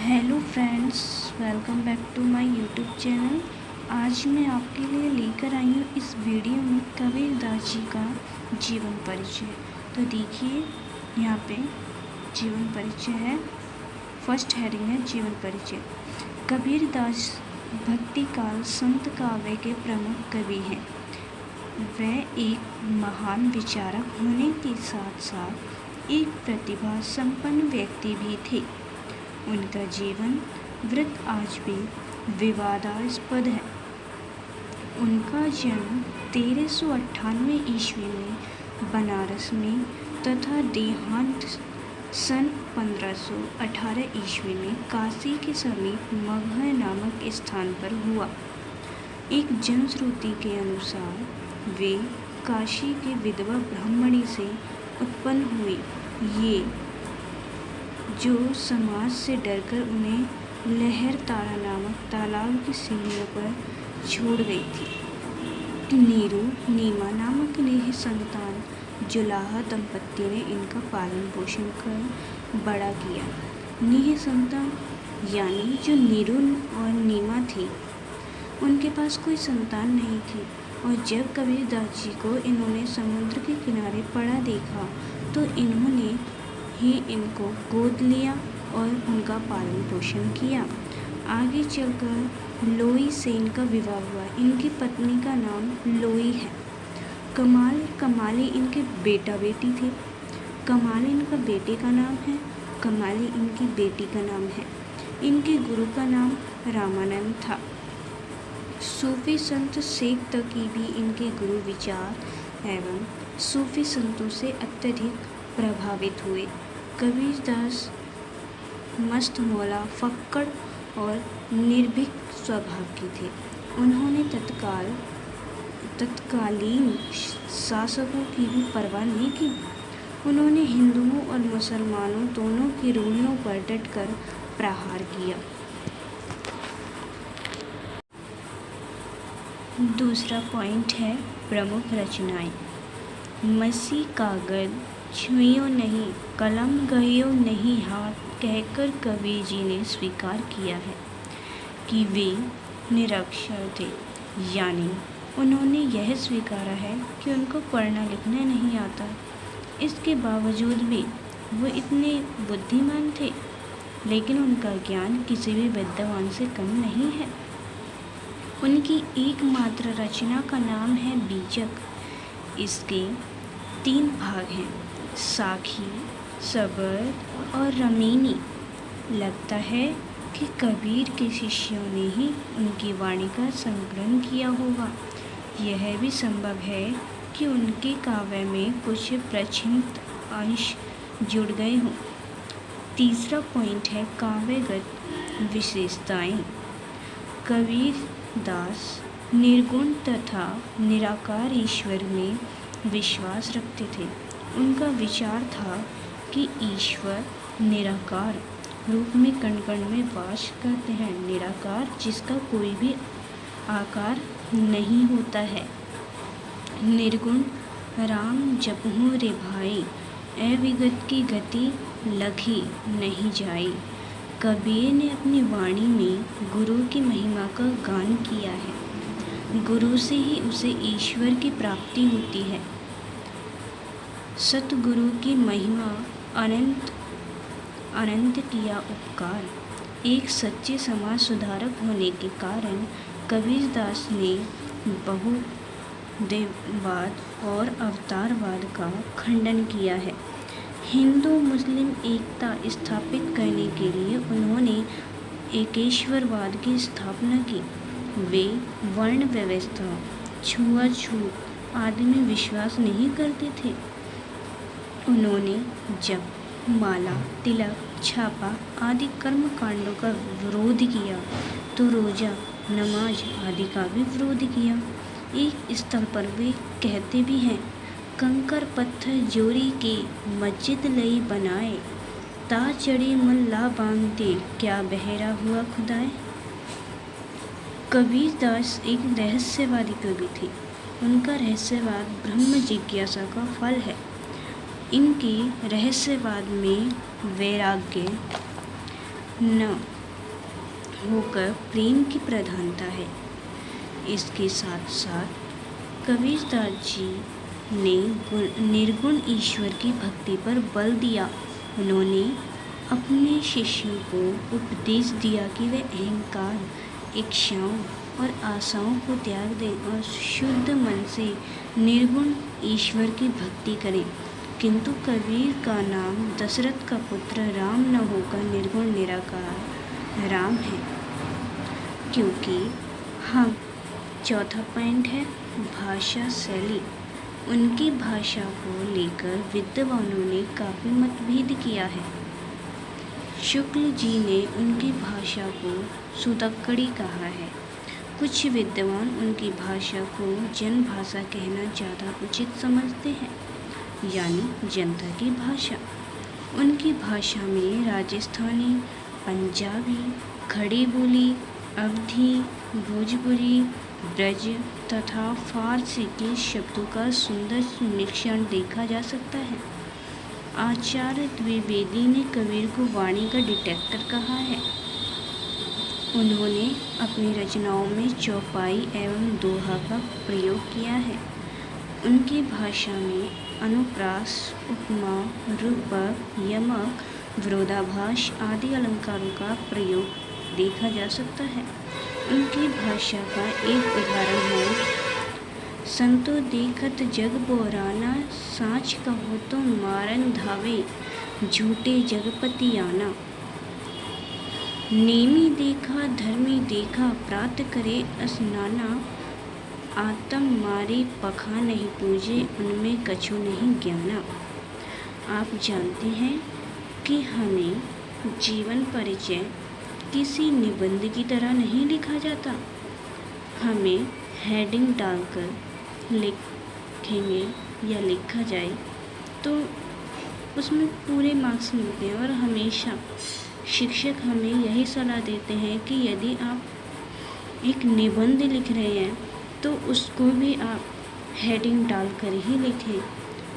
Hello friends, welcome back to my YouTube channel. आज मैं आपके लिए लेकर आई हूँ इस वीडियो में कबीरदास जी का जीवन परिचय। तो देखिए, यहाँ पे जीवन परिचय है। फर्स्ट हेडिंग है जीवन परिचय। कबीरदास भक्ति काल संत काव्य के प्रमुख कवि हैं। वह एक महान विचारक होने के साथ साथ एक प्रतिभा संपन्न व्यक्ति भी थे। उनका जीवन वृत्त आज भी विवादास्पद है। उनका जन्म 1398 ईस्वी में बनारस में तथा देहांत सन 1518 ईस्वी में काशी के समीप मगहर नामक स्थान पर हुआ। एक जनश्रुति के अनुसार वे काशी के विधवा ब्राह्मणी से उत्पन्न हुए। ये जो समाज से डरकर उन्हें लहर तारा नामक तालाब की सीढ़ियों पर छोड़ गई थी। नीरू नीमा नामक नेह संतान जुलाहा दंपत्ति ने इनका पालन पोषण कर बड़ा किया। नेह संतान यानी जो नीरू और नीमा थी, उनके पास कोई संतान नहीं थी। और जब कबीरदास जी को इन्होंने समुद्र के किनारे पड़ा देखा तो इन्होंने ही इनको गोद लिया और उनका पालन पोषण किया। आगे चलकर लोई से इनका विवाह हुआ। इनकी पत्नी का नाम लोई है। कमाली इनके बेटा बेटी थे। कमाल इनका बेटे का नाम है, कमाली इनकी बेटी का नाम है। इनके गुरु का नाम रामानंद था। सूफी संत शेख तकी भी इनके गुरु विचार एवं सूफी संतों से अत्यधिक प्रभावित हुए। कबीरदास मस्त मौला, फक्कड़ और निर्भीक स्वभाव के थे। उन्होंने तत्कालीन शासकों की भी परवाह नहीं की। उन्होंने हिंदुओं और मुसलमानों दोनों की रूढ़ियों पर डटकर प्रहार किया। दूसरा पॉइंट है प्रमुख रचनाएं। मसी कागज छुइयो नहीं, कलम गहियो नहीं हाथ, कहकर कबीर जी ने स्वीकार किया है कि वे निरक्षर थे। यानी उन्होंने यह स्वीकारा है कि उनको पढ़ना लिखना नहीं आता। इसके बावजूद भी वो इतने बुद्धिमान थे, लेकिन उनका ज्ञान किसी भी विद्वान से कम नहीं है। उनकी एकमात्र रचना का नाम है बीजक। इसके 3 भाग हैं, साखी, सबर और रमीनी। लगता है कि कबीर के शिष्यों ने ही उनकी वाणी का संकलन किया होगा। यह भी संभव है कि उनके काव्य में कुछ प्रचित अंश जुड़ गए हों। तीसरा पॉइंट है काव्यगत विशेषताएं। कबीरदास निर्गुण तथा निराकार ईश्वर में विश्वास रखते थे। उनका विचार था कि ईश्वर निराकार रूप में कण कण में वास करते हैं। निराकार जिसका कोई भी आकार नहीं होता है। निर्गुण राम जपहूँ रे भाई, अविगत की गति लखी नहीं जाई। कबीर ने अपनी वाणी में गुरु की महिमा का गान किया है। गुरु से ही उसे ईश्वर की प्राप्ति होती है। सतगुरु की महिमा अनंत किया उपकार। एक सच्चे समाज सुधारक होने के कारण कबीरदास ने बहुदेववाद और अवतारवाद का खंडन किया है। हिंदू मुस्लिम एकता स्थापित करने के लिए उन्होंने एकेश्वरवाद की स्थापना की। वे वर्ण व्यवस्था, छुआछूत आदि में विश्वास नहीं करते थे। उन्होंने जप, माला, तिलक, छापा आदि कर्म कांडों का विरोध किया तो रोजा, नमाज आदि का भी विरोध किया। एक स्थल पर वे कहते भी हैं, कंकर पत्थर जोड़ी के मस्जिद लई बनाए, ता चढ़े मल्ला बांधते क्या बहरा हुआ खुदाए। कबीरदास एक रहस्यवादी कवि थे। उनका रहस्यवाद ब्रह्म जिज्ञासा का फल है। इनके रहस्यवाद में वैराग्य, न होकर प्रेम की प्रधानता है। इसके साथ साथ कबीरदास जी ने निर्गुण ईश्वर की भक्ति पर बल दिया। उन्होंने अपने शिष्यों को उपदेश दिया कि वे अहंकार, इच्छाओं और आशाओं को त्याग दें और शुद्ध मन से निर्गुण ईश्वर की भक्ति करें। किंतु कबीर का नाम दशरथ का पुत्र राम न होकर निर्गुण निराकार राम है, क्योंकि हम चौथा पॉइंट है भाषा शैली। उनकी भाषा को लेकर विद्वानों ने काफ़ी मतभेद किया है। शुक्ल जी ने उनकी भाषा को सुदक्कड़ी कहा है। कुछ विद्वान उनकी भाषा को जन भाषा कहना ज़्यादा उचित समझते हैं, यानी जनता की भाषा। उनकी भाषा में राजस्थानी, पंजाबी, खड़ी बोली, अवधी, भोजपुरी, ब्रज तथा फारसी के शब्दों का सुंदर मिश्रण देखा जा सकता है। आचार्य द्विवेदी ने कबीर को वाणी का डिटेक्टर कहा है। उन्होंने अपनी रचनाओं में चौपाई एवं दोहा का प्रयोग किया है। उनकी भाषा में अनुप्रास, उपमा, रूपक, यमक, विरोधाभास आदि अलंकारों का प्रयोग देखा जा सकता है। उनकी भाषा का एक उदाहरण है संतो देखत जग बोराना, साँच कहो तो मारन धावे, झूठे जगपति आना। नेमी देखा धर्मी देखा, प्रात करे स्नाना, आत्म मारी पखा नहीं पूजे, उनमें कछु नहीं ज्ञाना। आप जानते हैं कि हमें जीवन परिचय किसी निबंध की तरह नहीं लिखा जाता। हमें हेडिंग डालकर लिखेंगे या लिखा जाए तो उसमें पूरे मार्क्स मिलते हैं। और हमेशा शिक्षक हमें यही सलाह देते हैं कि यदि आप एक निबंध लिख रहे हैं तो उसको भी आप हेडिंग डालकर ही लिखें।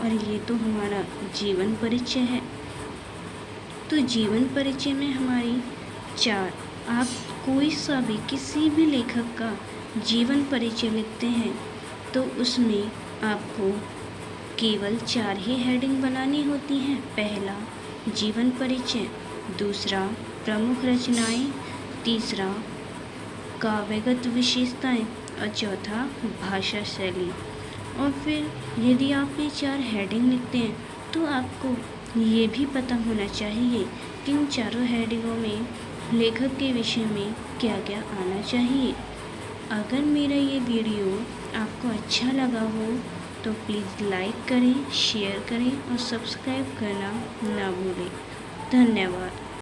और ये तो हमारा जीवन परिचय है। तो जीवन परिचय में हमारी आप कोई सा भी किसी भी लेखक का जीवन परिचय लिखते हैं तो उसमें आपको केवल 4 ही हेडिंग बनानी होती हैं। पहला जीवन परिचय, दूसरा प्रमुख रचनाएं, तीसरा काव्यगत विशेषताएं और चौथा भाषा शैली। और फिर यदि आप ये 4 हेडिंग लिखते हैं तो आपको ये भी पता होना चाहिए कि इन चारों हेडिंगों में लेखक के विषय में क्या क्या आना चाहिए। अगर मेरा ये वीडियो आपको अच्छा लगा हो तो प्लीज़ लाइक करें, शेयर करें और सब्सक्राइब करना ना भूलें। धन्यवाद।